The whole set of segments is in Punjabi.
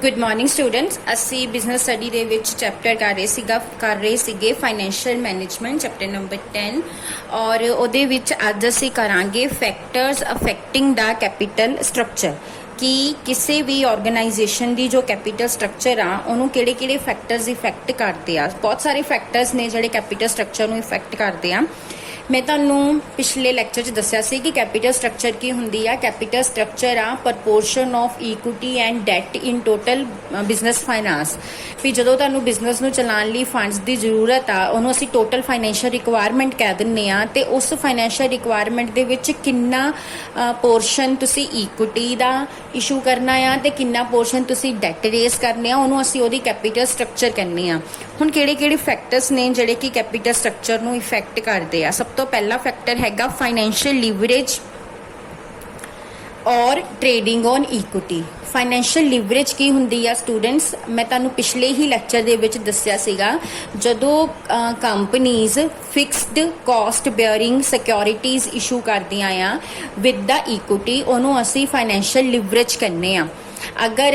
Good morning students. असी बिजनेस स्टडी दे विच चैप्टर कर रहे सीगे फाइनैशियल मैनेजमेंट चैप्टर नंबर 10 और उहदे विच अज असी करांगे factors affecting the capital structure कि किसी भी ऑर्गेनाइजेशन की जो कैपिटल स्ट्रक्चर आ उन्होंने किहड़े-किहड़े फैक्टर्स इफेक्ट करते आ। बहुत सारे फैक्टर्स ने जिहड़े कैपिटल स्ट्रक्चर नूं इफेक्ट करते आ। मैं तुहानूं पिछले लैक्चर च दस्सिया सी कि कैपिटल स्ट्रक्चर की हुंदी आ। कैपिटल स्ट्रक्चर आ proportion of equity and debt in total business finance. भी जदों तुहानूं बिजनेस नूं चलाउण लई फंड्स की जरूरत आ उहनूं असीं टोटल फाइनैशियल रिक्वायरमेंट कह दिंदे आ ते उस फाइनैशियल रिक्वायरमेंट दे विच किन्ना पोर्शन तुसीं इक्विटी दा इशू करना आ ते किन्ना पोर्शन तुसीं डैट रेस करने आ उहनूं असीं ओहदी कैपिटल स्ट्रक्चर कहने आ। हुण किहड़े-किहड़े फैक्टर्स ने जिहड़े कि कैपिटल स्ट्रक्चर नूं इफेक्ट करदे आ। सब तो पहला फैक्टर हैगा फाइनैशियल लीवरेज और trading on equity. Financial leverage की हुंदी आ स्टूडेंट्स, मैं तुहानूं पिछले ही लैक्चर दे विच दस्सिया सीगा जदों companies fixed cost bearing securities issue करदियां आ विद द इक्विटी उहनूं असीं फाइनैशियल लीवरेज कहने आ। अगर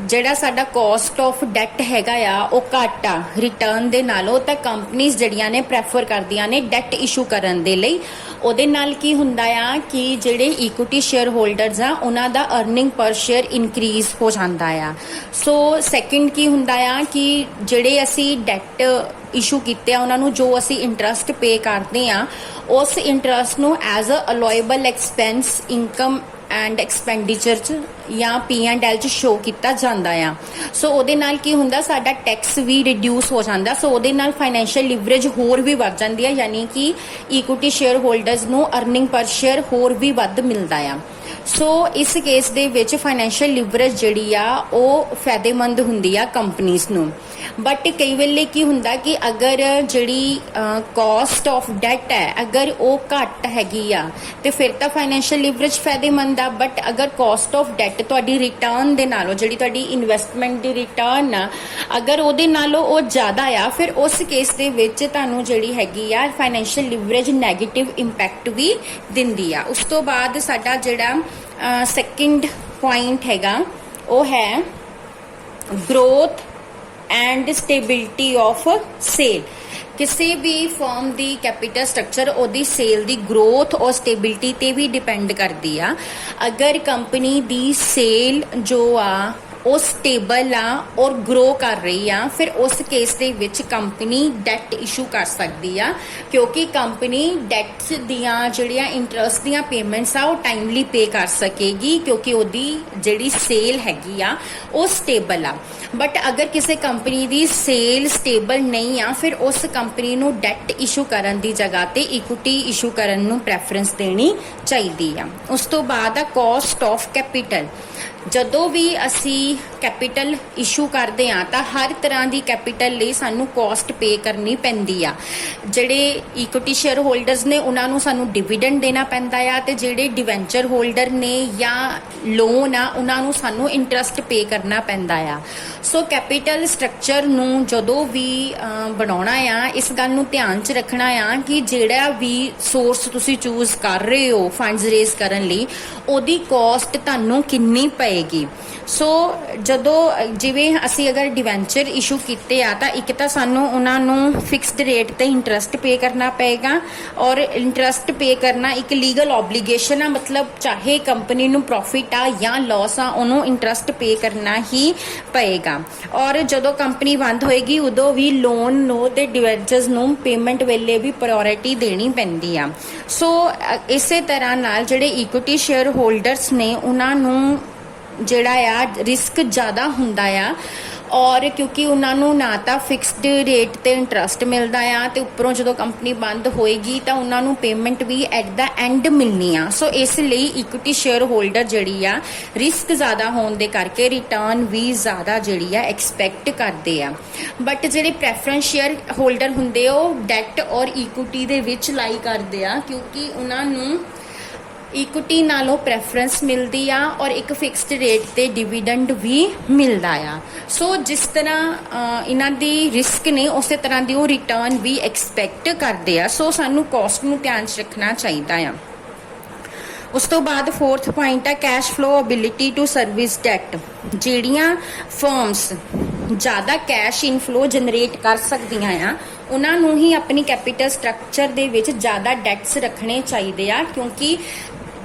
जिहड़ा साडा कॉस्ट ऑफ डैट हैगा आ वो घट आ रिटर्न दे नालों तां कंपनीज जिहड़ियां ने प्रैफर करदियां ने डैट इशू करन दे लई। ਉਹਦੇ ਨਾਲ ਕੀ ਹੁੰਦਾ ਆ ਕਿ ਜਿਹੜੇ ਇਕੁਇਟੀ ਸ਼ੇਅਰ ਹੋਲਡਰਸ ਆ ਉਹਨਾਂ ਦਾ ਅਰਨਿੰਗ ਪਰ ਸ਼ੇਅਰ ਇਨਕਰੀਜ਼ ਹੋ ਜਾਂਦਾ ਆ। ਸੋ ਸੈਕਿੰਡ ਕੀ ਹੁੰਦਾ ਆ ਕਿ ਜਿਹੜੇ ਅਸੀਂ ਡੈਟ ਇਸ਼ੂ ਕੀਤੇ ਆ ਉਹਨਾਂ ਨੂੰ ਜੋ ਅਸੀਂ ਇੰਟਰਸਟ ਪੇ ਕਰਦੇ ਆ ਉਸ ਇੰਟਰਸਟ ਨੂੰ as a allowable expense income and expenditure च या P&L च शो किया जाता है। सो ਉਹਦੇ ਨਾਲ ਕੀ ਹੁੰਦਾ ਸਾਡਾ टैक्स भी रिड्यूस हो जाता। सो ਉਹਦੇ ਨਾਲ फाइनैशियल लिवरेज होर भी वध जाती है यानी कि इक्विटी शेयर होल्डर्स ਨੂੰ अर्निंग पर शेयर होर भी वध मिलता है। सो इस केस दे विच फाइनैशियल लिवरेज जिहड़ी आ ਉਹ फायदेमंद हुंदी आ कंपनीज ਨੂੰ। बट कई वेले की हुंदा कि अगर जिहड़ी कॉस्ट ऑफ डैट है अगर वो घट हैगी आ ते फिर तां फाइनैशियल लिवरेज फायदेमंद आ। बट अगर कॉस्ट ऑफ डैट तुहाडी रिटर्न दे नालों जिहड़ी तुहाडी इन्वेस्टमेंट दी रिटर्न आ अगर ਉਹਦੇ ਨਾਲੋਂ ਉਹ ਜ਼ਿਆਦਾ ਆ ਫਿਰ ਉਸ ਕੇਸ ਦੇ ਵਿੱਚ ਤੁਹਾਨੂੰ ਜਿਹੜੀ ਹੈਗੀ ਆ फाइनैशियल लिवरेज ਨੈਗੇਟਿਵ ਇੰਪੈਕਟ ਵੀ ਦਿੰਦੀ ਆ। ਉਸ ਤੋਂ ਬਾਅਦ ਸਾਡਾ ਜਿਹੜਾ ਸੈਕਿੰਡ ਪੁਆਇੰਟ ਹੈਗਾ ਉਹ ਹੈ growth and stability of sale. किसी भी फर्म की कैपिटल स्ट्रक्चर ओदी सेल की ग्रोथ और स्टेबिलिटी ते भी डिपेंड करती आ। अगर कंपनी की सेल जो आ ਉਹ ਸਟੇਬਲ ਆ ਔਰ ਗਰੋ ਕਰ ਰਹੀ ਆ ਫਿਰ ਉਸ ਕੇਸ ਦੇ ਵਿੱਚ ਕੰਪਨੀ ਡੈਟ ਇਸ਼ੂ ਕਰ ਸਕਦੀ ਆ ਕਿਉਂਕਿ ਕੰਪਨੀ ਡੈਟਸ ਦੀਆਂ ਜਿਹੜੀਆਂ ਇੰਟਰਸਟ ਦੀਆਂ ਪੇਮੈਂਟਸ ਆ ਉਹ ਟਾਈਮਲੀ ਪੇ ਕਰ ਸਕੇਗੀ ਕਿਉਂਕਿ ਉਹਦੀ ਜਿਹੜੀ ਸੇਲ ਹੈਗੀ ਆ ਉਹ ਸਟੇਬਲ ਆ। ਬਟ ਅਗਰ ਕਿਸੇ ਕੰਪਨੀ ਦੀ ਸੇਲ ਸਟੇਬਲ ਨਹੀਂ ਆ ਫਿਰ ਉਸ ਕੰਪਨੀ ਨੂੰ ਡੈਟ ਇਸ਼ੂ ਕਰਨ ਦੀ ਜਗ੍ਹਾ ਤੇ ਇਕੁਇਟੀ ਇਸ਼ੂ ਕਰਨ ਨੂੰ ਪ੍ਰੈਫਰੈਂਸ ਦੇਣੀ ਚਾਹੀਦੀ ਆ। ਉਸ ਤੋਂ ਬਾਅਦ ਆ ਕਾਸਟ ਆਫ ਕੈਪੀਟਲ। ਜਦੋਂ ਵੀ ਅਸੀਂ ਕੈਪੀਟਲ ਇਸ਼ੂ ਕਰਦੇ ਆ ਤਾਂ ਹਰ ਤਰ੍ਹਾਂ ਦੀ ਕੈਪੀਟਲ ਲਈ ਸਾਨੂੰ ਕਾਸਟ ਪੇ ਕਰਨੀ ਪੈਂਦੀ ਆ। ਜਿਹੜੇ ਇਕੁਇਟੀ ਸ਼ੇਅਰ ਹੋਲਡਰਸ ਨੇ ਉਹਨਾਂ ਨੂੰ ਸਾਨੂੰ ਡਿਵੀਡੈਂਡ ਦੇਣਾ ਪੈਂਦਾ ਆ ਤੇ ਜਿਹੜੇ ਡਿਵੈਂਚਰ ਹੋਲਡਰ ਨੇ ਜਾਂ ਲੋਨ ਆ ਉਹਨਾਂ ਨੂੰ ਸਾਨੂੰ ਇੰਟਰਸਟ ਪੇ ਕਰਨਾ ਪੈਂਦਾ ਆ। ਸੋ ਕੈਪੀਟਲ ਸਟਰਕਚਰ ਨੂੰ ਜਦੋਂ ਵੀ ਬਣਾਉਣਾ ਆ ਇਸ ਗੱਲ ਨੂੰ ਧਿਆਨ 'ਚ ਰੱਖਣਾ ਆ ਕਿ ਜਿਹੜਾ ਵੀ ਸੋਰਸ ਤੁਸੀਂ ਚੂਜ਼ ਕਰ ਰਹੇ ਹੋ ਫੰਡਸ ਰੇਜ਼ ਕਰਨ ਲਈ ਉਹਦੀ ਕਾਸਟ ਤੁਹਾਨੂੰ ਕਿੰਨੀ ਪਏਗੀ। ਸੋ ਜਦੋਂ ਜਿਵੇਂ ਅਸੀਂ ਅਗਰ ਡਿਵੈਂਚਰ ਇਸ਼ੂ ਕੀਤੇ ਆ ਤਾਂ ਇੱਕ ਤਾਂ ਸਾਨੂੰ ਉਹਨਾਂ ਨੂੰ ਫਿਕਸਡ ਰੇਟ ਤੇ ਇੰਟਰਸਟ ਪੇ ਕਰਨਾ ਪਏਗਾ ਔਰ ਇੰਟਰਸਟ ਪੇ ਕਰਨਾ ਇੱਕ ਲੀਗਲ ਓਬਲੀਗੇਸ਼ਨ ਆ। ਮਤਲਬ ਚਾਹੇ ਕੰਪਨੀ ਨੂੰ ਪ੍ਰੋਫਿਟ ਆ ਜਾਂ ਲਾਸ ਆ ਉਹਨੂੰ ਇੰਟਰਸਟ ਪੇ ਕਰਨਾ ਹੀ ਪਏਗਾ। ਔਰ ਜਦੋਂ ਕੰਪਨੀ ਬੰਦ ਹੋਏਗੀ ਉਦੋਂ ਵੀ ਲੋਨ ਨੂੰ ਤੇ ਡਿਵੈਂਚਰਸ ਨੂੰ ਪੇਮੈਂਟ ਵੇਲੇ ਵੀ ਪ੍ਰਾਇੋਰਟੀ ਦੇਣੀ ਪੈਂਦੀ ਆ। ਸੋ ਇਸੇ ਤਰ੍ਹਾਂ ਨਾਲ ਜਿਹੜੇ ਇਕੁਇਟੀ ਸ਼ੇਅਰ ਹੋਲਡਰਸ ਨੇ ਉਹਨਾਂ ਨੂੰ ਜਿਹੜਾ ਆ ਰਿਸਕ ਜ਼ਿਆਦਾ ਹੁੰਦਾ ਆ ਔਰ ਕਿਉਂਕਿ ਉਹਨਾਂ ਨੂੰ ਨਾ ਤਾਂ ਫਿਕਸਡ ਰੇਟ ਤੇ ਇੰਟਰਸਟ ਮਿਲਦਾ ਆ ਤੇ ਉੱਪਰੋਂ ਜਦੋਂ ਕੰਪਨੀ ਬੰਦ ਹੋਏਗੀ ਤਾਂ ਉਹਨਾਂ ਨੂੰ ਪੇਮੈਂਟ ਵੀ ਐਟ ਦਾ ਐਂਡ ਮਿਲਣੀ ਆ। ਸੋ ਇਸ ਲਈ ਇਕੁਇਟੀ ਸ਼ੇਅਰ ਹੋਲਡਰ ਜਿਹੜੀ ਆ ਰਿਸਕ ਜ਼ਿਆਦਾ ਹੋਣ ਦੇ ਕਰਕੇ ਰਿਟਰਨ ਵੀ ਜ਼ਿਆਦਾ ਜਿਹੜੀ ਆ ਐਕਸਪੈਕਟ ਕਰਦੇ ਆ। ਬਟ ਜਿਹੜੇ ਪ੍ਰੈਫਰੈਂਸ ਸ਼ੇਅਰ ਹੋਲਡਰ ਹੁੰਦੇ ਉਹ ਡੈਟ ਔਰ ਇਕੁਇਟੀ ਦੇ ਵਿੱਚ ਲਾਈ ਕਰਦੇ ਆ ਕਿਉਂਕਿ ਉਹਨਾਂ ਨੂੰ इक्विटी नालों प्रैफरेंस मिलती आ और एक फिक्सड रेट ते डिविडेंड भी मिलता आ। सो जिस तरह इन्हां दी रिस्क ने उस तरह दी वो रिटर्न भी एक्सपैक्ट करते आ। सो सानू कॉस्ट नू ध्यान च रखना चाहिए आ। ਉਸ ਤੋਂ ਬਾਅਦ ਫੋਰਥ ਪੁਆਇੰਟ ਹੈ cash flow ability to service debt. ਜਿਹੜੀਆਂ ਫਰਮਸ ਜ਼ਿਆਦਾ ਕੈਸ਼ ਇਨਫਲੋ ਜਨਰੇਟ ਕਰ ਸਕਦੀਆਂ ਆ ਉਹਨਾਂ ਨੂੰ ਹੀ ਆਪਣੀ ਕੈਪੀਟਲ ਸਟਰਕਚਰ ਦੇ ਵਿੱਚ ਜ਼ਿਆਦਾ ਡੈਟਸ ਰੱਖਣੇ ਚਾਹੀਦੇ ਆ, ਕਿਉਂਕਿ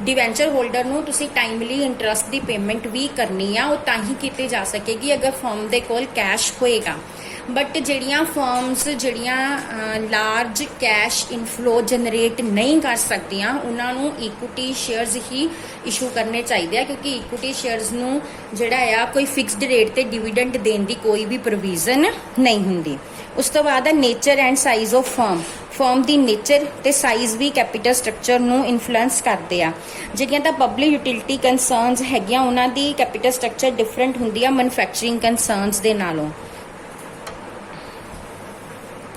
ਡਿਵੈਂਚਰ ਹੋਲਡਰ ਨੂੰ ਤੁਸੀਂ ਟਾਈਮਲੀ ਇੰਟਰਸਟ ਦੀ ਪੇਮੈਂਟ ਵੀ ਕਰਨੀ ਆ, ਉਹ ਤਾਂ ਹੀ ਕੀਤੀ ਜਾ ਸਕੇਗੀ ਅਗਰ ਫਰਮ ਦੇ ਕੋਲ ਕੈਸ਼ ਹੋਏਗਾ। ਬਟ ਜਿਹੜੀਆਂ ਫਰਮਸ ਜਿਹੜੀਆਂ ਲਾਰਜ ਕੈਸ਼ ਇਨਫਲੋ ਜਨਰੇਟ ਨਹੀਂ ਕਰ ਸਕਦੀਆਂ ਉਹਨਾਂ ਨੂੰ ਇਕੁਇਟੀ ਸ਼ੇਅਰਸ ਹੀ ਇਸ਼ੂ ਕਰਨੇ ਚਾਹੀਦੇ ਆ, ਕਿਉਂਕਿ ਇਕੁਇਟੀ ਸ਼ੇਅਰਸ ਨੂੰ ਜਿਹੜਾ ਆ ਕੋਈ ਫਿਕਸਡ ਰੇਟ ਤੇ ਡਿਵੀਡੈਂਡ ਦੇਣ ਦੀ ਕੋਈ ਵੀ ਪ੍ਰੋਵੀਜ਼ਨ ਨਹੀਂ ਹੁੰਦੀ। ਉਸ ਤੋਂ ਬਾਅਦ ਹੈ nature and size of firm ਦੀ ਨੇਚਰ ਤੇ ਸਾਈਜ਼ ਵੀ ਕੈਪੀਟਲ ਸਟਰਕਚਰ ਨੂੰ ਇਨਫਲੂਐਂਸ ਕਰਦੇ ਆ। ਜਿਹੜੀਆਂ ਤਾਂ ਪਬਲਿਕ ਯੂਟਿਲਿਟੀ ਕੰਸਰਨਸ ਹੈਗੀਆਂ ਉਹਨਾਂ ਦੀ ਕੈਪੀਟਲ ਸਟਰਕਚਰ ਡਿਫਰੈਂਟ ਹੁੰਦੀ ਆ ਮੈਨੂਫੈਕਚਰਿੰਗ ਕੰਸਰਨਸ ਦੇ ਨਾਲੋਂ।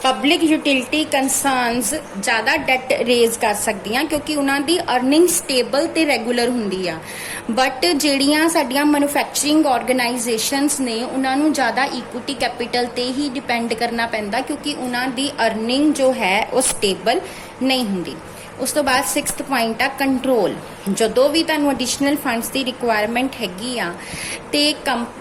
ਪਬਲਿਕ ਯੂਟਿਲਿਟੀ ਕੰਸਰਨਸ ਜ਼ਿਆਦਾ ਡੈਟ ਰੇਜ਼ ਕਰ ਸਕਦੀਆਂ ਕਿਉਂਕਿ ਉਹਨਾਂ ਦੀ ਅਰਨਿੰਗ ਸਟੇਬਲ ਤੇ ਰੈਗੂਲਰ ਹੁੰਦੀ ਆ, ਬਟ ਜਿਹੜੀਆਂ ਸਾਡੀਆਂ ਮੈਨੂਫੈਕਚਰਿੰਗ ਆਰਗੇਨਾਈਜੇਸ਼ਨਸ ਨੇ ਉਹਨਾਂ ਨੂੰ ਜ਼ਿਆਦਾ ਇਕੁਇਟੀ ਕੈਪੀਟਲ ਤੇ ਹੀ ਡਿਪੈਂਡ ਕਰਨਾ ਪੈਂਦਾ ਕਿਉਂਕਿ ਉਹਨਾਂ ਦੀ ਅਰਨਿੰਗ ਜੋ ਹੈ ਉਹ ਸਟੇਬਲ ਨਹੀਂ ਹੁੰਦੀ। ਉਸ ਤੋਂ ਬਾਅਦ 6th ਪੁਆਇੰਟ ਆ ਕੰਟਰੋਲ। ਜਦੋਂ ਵੀ ਤੁਹਾਨੂੰ ਐਡੀਸ਼ਨਲ ਫੰਡਸ ਦੀ ਰਿਕੁਆਇਰਮੈਂਟ ਹੈਗੀ ਆ ਤੇ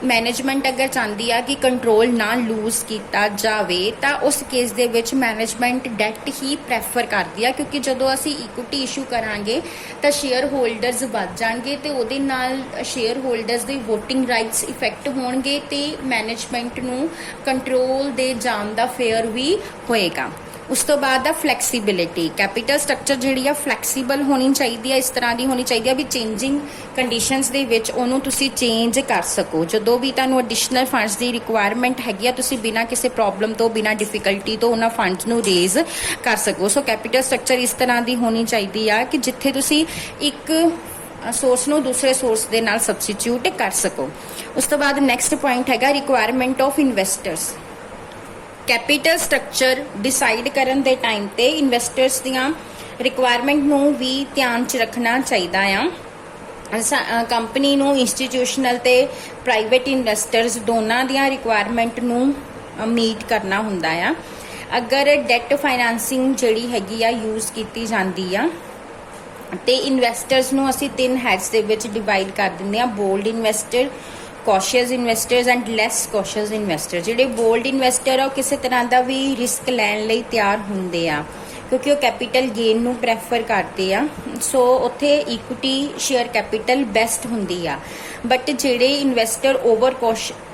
ਮੈਨੇਜਮੈਂਟ ਅਗਰ ਚਾਹੁੰਦੀ ਆ ਕਿ ਕੰਟਰੋਲ ਨਾ ਲੂਜ਼ ਕੀਤਾ ਜਾਵੇ ਤਾਂ ਉਸ ਕੇਸ ਦੇ ਵਿੱਚ ਮੈਨੇਜਮੈਂਟ ਡੈਟ ਹੀ ਪ੍ਰੈਫਰ ਕਰਦੀ ਆ, ਕਿਉਂਕਿ ਜਦੋਂ ਅਸੀਂ ਇਕੁਇਟੀ ਇਸ਼ੂ ਕਰਾਂਗੇ ਤਾਂ ਸ਼ੇਅਰ ਹੋਲਡਰਸ ਵੱਧ ਜਾਣਗੇ ਤੇ ਉਹਦੇ ਨਾਲ ਸ਼ੇਅਰ ਹੋਲਡਰਸ ਦੇ ਵੋਟਿੰਗ ਰਾਈਟਸ ਇਫੈਕਟ ਹੋਣਗੇ ਤੇ ਮੈਨੇਜਮੈਂਟ ਨੂੰ ਕੰਟਰੋਲ ਦੇ ਜਾਣ ਦਾ ਫੇਅਰ ਵੀ ਹੋਏਗਾ। ਉਸ ਤੋਂ ਬਾਅਦ ਆ ਫਲੈਕਸੀਬਿਲਿਟੀ। ਕੈਪੀਟਲ ਸਟਰਕਚਰ ਜਿਹੜੀ ਆ ਫਲੈਕਸੀਬਲ ਹੋਣੀ ਚਾਹੀਦੀ ਆ, ਇਸ ਤਰ੍ਹਾਂ ਦੀ ਹੋਣੀ ਚਾਹੀਦੀ ਆ ਵੀ ਚੇਂਜਿੰਗ ਕੰਡੀਸ਼ਨਸ ਦੇ ਵਿੱਚ ਉਹਨੂੰ ਤੁਸੀਂ ਚੇਂਜ ਕਰ ਸਕੋ। ਜਦੋਂ ਵੀ ਤੁਹਾਨੂੰ ਐਡੀਸ਼ਨਲ ਫੰਡਸ ਦੀ ਰਿਕੁਆਇਰਮੈਂਟ ਹੈਗੀ ਆ ਤੁਸੀਂ ਬਿਨਾਂ ਕਿਸੇ ਪ੍ਰੋਬਲਮ ਤੋਂ ਬਿਨਾਂ ਡਿਫਿਕਲਟੀ ਤੋਂ ਉਹਨਾਂ ਫੰਡਸ ਨੂੰ ਰੇਜ਼ ਕਰ ਸਕੋ। ਸੋ ਕੈਪੀਟਲ ਸਟਰਕਚਰ ਇਸ ਤਰ੍ਹਾਂ ਦੀ ਹੋਣੀ ਚਾਹੀਦੀ ਆ ਕਿ ਜਿੱਥੇ ਤੁਸੀਂ ਇੱਕ ਸੋਰਸ ਨੂੰ ਦੂਸਰੇ ਸੋਰਸ ਦੇ ਨਾਲ ਸਬਸਟੀਟਿਊਟ ਕਰ ਸਕੋ। ਉਸ ਤੋਂ ਬਾਅਦ ਨੈਕਸਟ ਪੁਆਇੰਟ ਹੈਗਾ requirement of investors. Capital structure decide ਕਰਨ ਦੇ ਟਾਈਮ ਤੇ ਇਨਵੈਸਟਰਸ ਦੀਆਂ ਰਿਕੁਆਇਰਮੈਂਟ ਨੂੰ ਵੀ ਧਿਆਨ 'ਚ ਰੱਖਣਾ ਚਾਹੀਦਾ ਆ। ਕੰਪਨੀ ਨੂੰ ਇੰਸਟੀਟਿਊਸ਼ਨਲ ਤੇ ਪ੍ਰਾਈਵੇਟ ਇਨਵੈਸਟਰਸ ਦੋਨਾਂ ਦੀਆਂ ਰਿਕੁਆਇਰਮੈਂਟ ਨੂੰ ਮੀਟ ਕਰਨਾ ਹੁੰਦਾ ਆ। ਅਗਰ ਡੈਟ ਫਾਈਨਾਂਸਿੰਗ ਜਿਹੜੀ ਹੈਗੀ ਆ ਯੂਜ਼ ਕੀਤੀ ਜਾਂਦੀ ਆ ਤੇ ਇਨਵੈਸਟਰਸ ਨੂੰ ਅਸੀਂ 3 ਹੈਡਸ ਦੇ ਵਿੱਚ ਡਿਵਾਈਡ ਕਰ ਦਿੰਦੇ ਆ, bold investor, cautious investors and less cautious investor. ਜਿਹੜੇ ਬੋਲਡ ਇਨਵੈਸਟਰ ਆ ਉਹ ਕਿਸੇ ਤਰ੍ਹਾਂ ਦਾ ਵੀ ਰਿਸਕ ਲੈਣ ਲਈ ਤਿਆਰ ਹੁੰਦੇ ਆ ਕਿਉਂਕਿ ਉਹ ਕੈਪੀਟਲ ਗੇਨ ਨੂੰ ਪ੍ਰੈਫਰ ਕਰਦੇ ਆ, ਸੋ ਉੱਥੇ ਇਕੁਇਟੀ ਸ਼ੇਅਰ ਕੈਪੀਟਲ ਬੈਸਟ ਹੁੰਦੀ ਆ। ਬਟ ਜਿਹੜੇ ਇਨਵੈਸਟਰ ਓਵਰ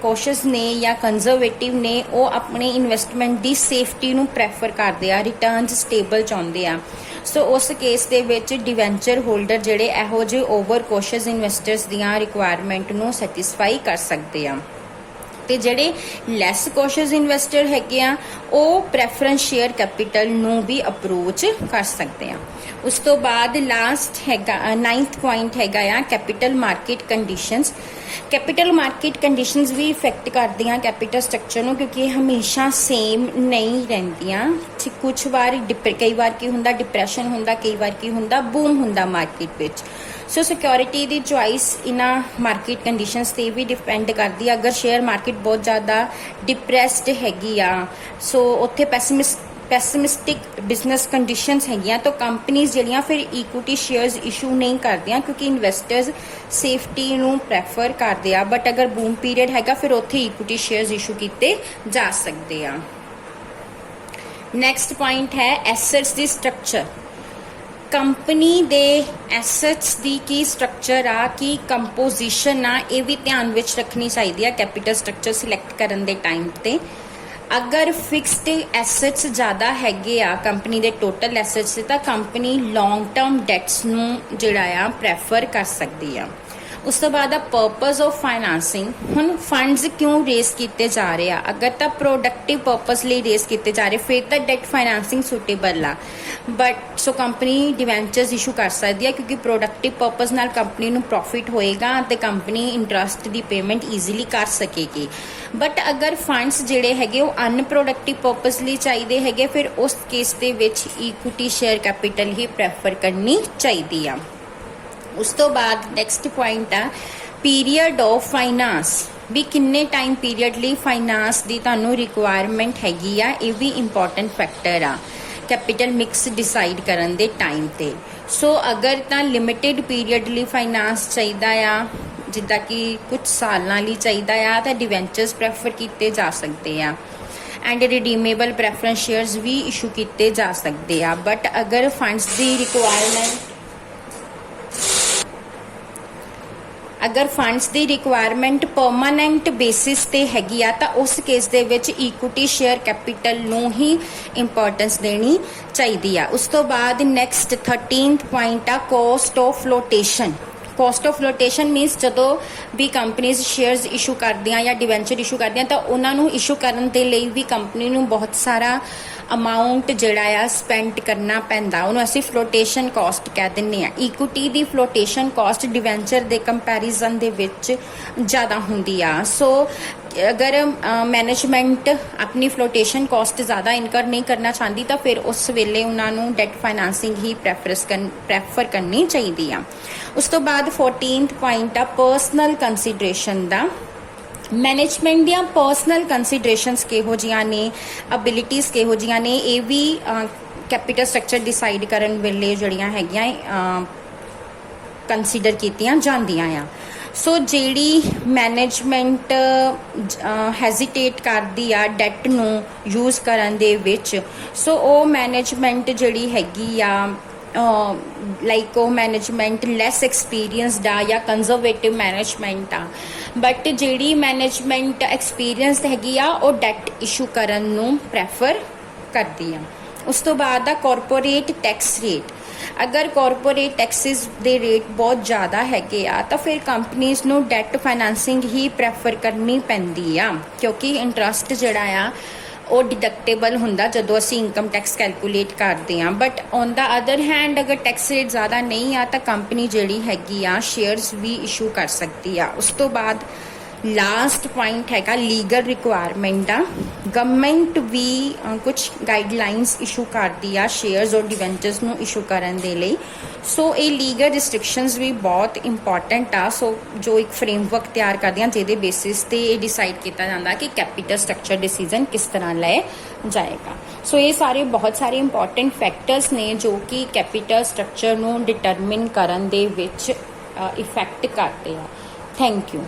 ਕੌਸ਼ੀਅਸ ਨੇ ਜਾਂ ਕੰਜ਼ਰਵੇਟਿਵ ਨੇ ਉਹ ਆਪਣੇ ਇਨਵੈਸਟਮੈਂਟ ਦੀ ਸੇਫਟੀ ਨੂੰ ਪ੍ਰੈਫਰ ਕਰਦੇ ਆ, ਰਿਟਰਨਸ ਸਟੇਬਲ ਚਾਹੁੰਦੇ ਆ। ਸੋ ਉਸ ਕੇਸ ਦੇ ਵਿੱਚ ਡਿਵੈਂਚਰ ਹੋਲਡਰ ਜਿਹੜੇ ਇਹੋ ਜਿਹੇ ਓਵਰ ਕੌਸ਼ੀਅਸ ਇਨਵੈਸਟਰਸ ਦੀਆਂ ਰਿਕੁਆਇਰਮੈਂਟ ਨੂੰ ਸੈਟੀਸਫਾਈ ਕਰ ਸਕਦੇ ਆ ਤੇ ਜਿਹੜੇ ਲੈਸ ਕੌਸ਼ੀਅਸ ਇਨਵੈਸਟਰ ਹੈਗੇ ਆ ਉਹ ਪ੍ਰੈਫਰੈਂਸ ਸ਼ੇਅਰ ਕੈਪੀਟਲ ਨੂੰ ਵੀ ਅਪਰੋਚ ਕਰ ਸਕਦੇ ਆ। ਉਸ ਤੋਂ ਬਾਅਦ ਲਾਸਟ ਹੈਗਾ 9th ਪੁਆਇੰਟ ਹੈਗਾ ਆ capital market conditions. Capital market conditions ਵੀ ਇਫੈਕਟ ਕਰਦੀਆਂ ਕੈਪੀਟਲ ਸਟਰਕਚਰ ਨੂੰ ਕਿਉਂਕਿ ਇਹ ਹਮੇਸ਼ਾ ਸੇਮ ਨਹੀਂ ਰਹਿੰਦੀਆਂ। ਕੁਝ ਵਾਰ ਕਈ ਵਾਰ ਕੀ ਹੁੰਦਾ ਡਿਪਰੈਸ਼ਨ ਹੁੰਦਾ, ਕਈ ਵਾਰ ਕੀ ਹੁੰਦਾ ਬੂਮ ਹੁੰਦਾ ਮਾਰਕੀਟ ਵਿੱਚ। ਸੋ ਸਿਕਿਉਰਿਟੀ ਦੀ ਚੁਆਇਸ ਇਹਨਾਂ ਮਾਰਕੀਟ ਕੰਡੀਸ਼ਨਸ ਤੇ ਵੀ ਡਿਪੈਂਡ ਕਰਦੀ ਆ। ਅਗਰ ਸ਼ੇਅਰ ਮਾਰਕੀਟ ਬਹੁਤ ਜ਼ਿਆਦਾ ਡਿਪਰੈਸਡ ਹੈਗੀ ਆ ਸੋ ਉੱਥੇ ਪੈਸਿਮਿਸਟਿਕ ਬਿਜ਼ਨਸ ਕੰਡੀਸ਼ਨਸ ਹੈਗੀਆਂ ਤਾਂ ਕੰਪਨੀਆਂ ਜਿਹੜੀਆਂ ਫਿਰ ਇਕੁਇਟੀ ਸ਼ੇਅਰਸ ਇਸ਼ੂ ਨਹੀਂ ਕਰਦੀਆਂ ਕਿਉਂਕਿ ਇਨਵੈਸਟਰਸ ਸੇਫਟੀ ਨੂੰ ਪ੍ਰੈਫਰ ਕਰਦੇ ਆ। ਬਟ ਅਗਰ ਬੂਮ ਪੀਰੀਅਡ ਹੈਗਾ ਫਿਰ ਉੱਥੇ ਇਕੁਇਟੀ ਸ਼ੇਅਰਸ ਇਸ਼ੂ ਕੀਤੇ ਜਾ ਸਕਦੇ ਆ। ਨੈਕਸਟ ਪੁਆਇੰਟ ਹੈ ਐਸੈਟਸ ਦੀ ਸਟਰਕਚਰ। ਕੰਪਨੀ ਦੇ ਐਸੈਟਸ ਦੀ ਕੀ ਸਟਰਕਚਰ ਆ, ਕੀ ਕੰਪੋਜੀਸ਼ਨ ਆ, ਇਹ ਵੀ ਧਿਆਨ ਵਿੱਚ ਰੱਖਣੀ ਚਾਹੀਦੀ ਆ ਕੈਪੀਟਲ ਸਟਰਕਚਰ ਸਿਲੈਕਟ ਕਰਨ ਦੇ ਟਾਈਮ ਤੇ। ਅਗਰ ਫਿਕਸਡ ਐਸੈਟਸ ਜ਼ਿਆਦਾ ਹੈਗੇ ਆ ਕੰਪਨੀ ਦੇ ਟੋਟਲ ਐਸੈਟਸ ਤੇ ਤਾਂ ਕੰਪਨੀ ਲੌਂਗ ਟਰਮ ਡੈਟਸ ਨੂੰ ਜਿਹੜਾ ਆ ਪ੍ਰੈਫਰ ਕਰ ਸਕਦੀ ਆ। ਉਸ ਤੋਂ ਬਾਅਦ ਆ ਪਰਪਸ ਆਫ ਫਾਈਨਾਂਸਿੰਗ। ਹੁਣ ਫੰਡਸ ਕਿਉਂ ਰੇਸ ਕੀਤੇ ਜਾ ਰਹੇ ਆ? ਅਗਰ ਤਾਂ ਪ੍ਰੋਡਕਟਿਵ ਪਰਪਸ ਲਈ ਰੇਸ ਕੀਤੇ ਜਾ ਰਹੇ ਫਿਰ ਤਾਂ ਡੈਟ ਫਾਈਨਾਂਸਿੰਗ ਸੁਟੇਬਲ ਆ, ਬਟ ਸੋ ਕੰਪਨੀ ਡਿਵੈਂਚਰਸ ਇਸ਼ੂ ਕਰ ਸਕਦੀ ਆ ਕਿਉਂਕਿ ਪ੍ਰੋਡਕਟਿਵ ਪਰਪਸ ਨਾਲ ਕੰਪਨੀ ਨੂੰ ਪ੍ਰੋਫਿਟ ਹੋਏਗਾ ਤੇ ਕੰਪਨੀ ਇੰਟਰਸਟ ਦੀ ਪੇਮੈਂਟ ਈਜ਼ੀਲੀ ਕਰ ਸਕੇਗੀ। ਬਟ ਅਗਰ ਫੰਡਸ ਜਿਹੜੇ ਹੈਗੇ ਉਹ ਅਨਪ੍ਰੋਡਕਟਿਵ ਪਰਪਸ ਲਈ ਚਾਹੀਦੇ ਹੈਗੇ ਫਿਰ ਉਸ ਕੇਸ ਦੇ ਵਿੱਚ ਇਕੁਇਟੀ ਸ਼ੇਅਰ ਕੈਪੀਟਲ ਹੀ ਪ੍ਰੈਫਰ ਕਰਨੀ ਚਾਹੀਦੀ ਆ। ਉਸ ਤੋਂ ਬਾਅਦ ਨੈਕਸਟ ਪੁਆਇੰਟ ਆ ਪੀਰੀਅਡ ਆਫ ਫਾਈਨਾਂਸ। ਵੀ ਕਿੰਨੇ ਟਾਈਮ ਪੀਰੀਅਡ ਲਈ ਫਾਈਨਾਂਸ ਦੀ ਤੁਹਾਨੂੰ ਰਿਕੁਆਇਰਮੈਂਟ ਹੈਗੀ ਆ, ਇਹ ਵੀ ਇੰਪੋਰਟੈਂਟ ਫੈਕਟਰ ਆ ਕੈਪੀਟਲ ਮਿਕਸ ਡਿਸਾਈਡ ਕਰਨ ਦੇ ਟਾਈਮ ਤੇ। ਸੋ ਅਗਰ ਤਾਂ ਲਿਮਿਟਿਡ ਪੀਰੀਅਡ ਲਈ ਫਾਈਨਾਂਸ ਚਾਹੀਦਾ ਆ, ਜਿੱਦਾਂ ਕਿ ਕੁਝ ਸਾਲਾਂ ਲਈ ਚਾਹੀਦਾ ਆ, ਤਾਂ ਡਿਵੈਂਚਰਸ ਪ੍ਰੈਫਰ ਕੀਤੇ ਜਾ ਸਕਦੇ ਆ ਐਂਡ ਰਿਡੀਮੇਬਲ ਪ੍ਰੈਫਰੈਂਸ ਸ਼ੇਅਰਸ ਵੀ ਇਸ਼ੂ ਕੀਤੇ ਜਾ ਸਕਦੇ ਆ। ਬਟ ਅਗਰ ਫੰਡਸ ਦੀ ਰਿਕੁਆਇਰਮੈਂਟ ਪਰਮਾਨੈਂਟ ਬੇਸਿਸ ਤੇ ਹੈਗੀ ਆ, ਤਾਂ ਉਸ ਕੇਸ ਦੇ ਵਿੱਚ ਇਕੁਇਟੀ ਸ਼ੇਅਰ ਕੈਪੀਟਲ ਨੂੰ ਹੀ ਇੰਪੋਰਟੈਂਸ ਦੇਣੀ ਚਾਹੀਦੀ ਆ। ਉਸ ਤੋਂ ਬਾਅਦ ਨੈਕਸਟ 13th ਪੁਆਇੰਟ ਆ cost of flotation. Cost of flotation means ਜਦੋਂ ਵੀ ਕੰਪਨੀਜ਼ ਸ਼ੇਅਰਸ ਇਸ਼ੂ ਕਰਦੀਆਂ ਜਾਂ ਡਿਵੈਂਚਰ ਇਸ਼ੂ ਕਰਦੀਆਂ, ਤਾਂ ਉਹਨਾਂ ਨੂੰ ਇਸ਼ੂ ਕਰਨ ਦੇ ਲਈ ਵੀ ਕੰਪਨੀ ਨੂੰ ਬਹੁਤ ਸਾਰਾ ਅਮਾਊਂਟ ਜਿਹੜਾ ਆ ਸਪੈਂਡ ਕਰਨਾ ਪੈਂਦਾ, ਉਹਨੂੰ ਅਸੀਂ ਫਲੋਟੇਸ਼ਨ ਕਾਸਟ ਕਹਿ ਦਿੰਦੇ ਆ। ਇਕੁਇਟੀ ਦੀ ਫਲੋਟੇਸ਼ਨ ਕਾਸਟ ਡਿਵੈਂਚਰ ਦੇ ਕੰਪੈਰੀਜ਼ਨ ਦੇ ਵਿੱਚ ਜ਼ਿਆਦਾ ਹੁੰਦੀ ਆ। ਸੋ ਅਗਰ ਮੈਨੇਜਮੈਂਟ ਆਪਣੀ ਫਲੋਟੇਸ਼ਨ ਕਾਸਟ ਜ਼ਿਆਦਾ ਇਨਕਰ ਨਹੀਂ ਕਰਨਾ ਚਾਹੁੰਦੀ, ਤਾਂ ਫਿਰ ਉਸ ਵੇਲੇ ਉਹਨਾਂ ਨੂੰ ਡੈਟ ਫਾਈਨਾਂਸਿੰਗ ਹੀ ਪ੍ਰੈਫਰ ਕਰਨੀ ਚਾਹੀਦੀ ਆ। ਉਸ ਤੋਂ ਬਾਅਦ 14th ਪੁਆਇੰਟ ਆ ਪਰਸਨਲ ਕੰਸੀਡਰੇਸ਼ਨ ਦਾ। ਮੈਨੇਜਮੈਂਟ ਦੀਆਂ ਪਰਸਨਲ ਕੰਸੀਡਰੇਸ਼ਨਸ ਕਿਹੋ ਜਿਹੀਆਂ ਨੇ, ਅਬਿਲਿਟੀਜ਼ ਕਿਹੋ ਜਿਹੀਆਂ ਨੇ, ਇਹ ਵੀ ਕੈਪੀਟਲ ਸਟਰਕਚਰ ਡਿਸਾਈਡ ਕਰਨ ਵੇਲੇ ਜਿਹੜੀਆਂ ਹੈਗੀਆਂ ਕੰਸੀਡਰ ਕੀਤੀਆਂ ਜਾਂਦੀਆਂ ਆ। ਸੋ ਜਿਹੜੀ ਮੈਨੇਜਮੈਂਟ ਹੈਜ਼ੀਟੇਟ ਕਰਦੀ ਆ ਡੈਟ ਨੂੰ ਯੂਜ਼ ਕਰਨ ਦੇ ਵਿੱਚ, ਸੋ ਉਹ ਮੈਨੇਜਮੈਂਟ ਜਿਹੜੀ ਹੈਗੀ ਆ ਲਾਈਕ ਉਹ ਮੈਨੇਜਮੈਂਟ ਲੈਸ ਐਕਸਪੀਰੀਅੰਸਡ ਆ ਜਾਂ ਕੰਜ਼ਰਵੇਟਿਵ ਮੈਨੇਜਮੈਂਟ ਆ। ਬਟ ਜਿਹੜੀ ਮੈਨੇਜਮੈਂਟ ਐਕਸਪੀਰੀਅੰਸਡ ਹੈਗੀ ਆ, ਉਹ ਡੈਟ ਇਸ਼ੂ ਕਰਨ ਨੂੰ ਪ੍ਰੈਫਰ ਕਰਦੀ ਆ। ਉਸ ਤੋਂ ਬਾਅਦ ਆ ਕਾਰਪੋਰੇਟ ਟੈਕਸ ਰੇਟ। ਅਗਰ ਕਾਰਪੋਰੇਟ ਟੈਕਸਿਸ ਦੇ ਰੇਟ ਬਹੁਤ ਜ਼ਿਆਦਾ ਹੈਗੇ ਆ, ਤਾਂ ਫਿਰ ਕੰਪਨੀਜ਼ ਨੂੰ ਡੈਟ ਫਾਈਨਾਂਸਿੰਗ ਹੀ ਪ੍ਰੈਫਰ ਕਰਨੀ ਪੈਂਦੀ ਆ, ਕਿਉਂਕਿ ਇੰਟਰਸਟ ਜਿਹੜਾ ਆ ਉਹ ਡਿਡਕਟੇਬਲ ਹੁੰਦਾ ਜਦੋਂ ਅਸੀਂ ਇਨਕਮ ਟੈਕਸ ਕੈਲਕੂਲੇਟ ਕਰਦੇ ਹਾਂ। But on the other hand ਅਗਰ ਟੈਕਸ ਰੇਟ ਜ਼ਿਆਦਾ ਨਹੀਂ ਆ, ਤਾਂ ਕੰਪਨੀ ਜਿਹੜੀ ਹੈਗੀ ਆ ਸ਼ੇਅਰਸ ਵੀ ਇਸ਼ੂ ਕਰ ਸਕਦੀ ਆ। ਉਸ ਤੋਂ ਬਾਅਦ ਲਾਸਟ ਪੁਆਇੰਟ ਹੈਗਾ ਲੀਗਲ ਰਿਕੁਆਇਰਮੈਂਟ ਆ। ਗਵਰਨਮੈਂਟ ਵੀ ਕੁਝ ਗਾਈਡਲਾਈਨਸ ਇਸ਼ੂ ਕਰਦੀ ਆ ਸ਼ੇਅਰਸ ਔਰ ਡਿਵੈਂਚਰਸ ਨੂੰ ਇਸ਼ੂ ਕਰਨ ਦੇ ਲਈ। ਸੋ ਇਹ ਲੀਗਲ ਰਿਸਟ੍ਰਿਕਸ਼ਨਸ ਵੀ ਬਹੁਤ ਇੰਪੋਰਟੈਂਟ ਆ। ਸੋ ਜੋ ਇੱਕ ਫਰੇਮਵਰਕ ਤਿਆਰ ਕਰਦੀਆਂ ਜਿਹਦੇ ਬੇਸਿਸ ਤੇ ਇਹ ਡਿਸਾਈਡ ਕੀਤਾ ਜਾਂਦਾ ਕਿ ਕੈਪੀਟਲ ਸਟਰਕਚਰ ਡਿਸੀਜਨ ਕਿਸ ਤਰ੍ਹਾਂ ਲਏ ਜਾਏਗਾ। ਸੋ ਇਹ ਸਾਰੇ ਬਹੁਤ ਸਾਰੇ ਇੰਪੋਰਟੈਂਟ ਫੈਕਟਰਸ ਨੇ ਜੋ ਕਿ ਕੈਪੀਟਲ ਸਟਰਕਚਰ ਨੂੰ ਡਿਟਰਮਿਨ ਕਰਨ ਦੇ ਵਿੱਚ ਇਫੈਕਟ ਕਰਦੇ ਆ। Thank you.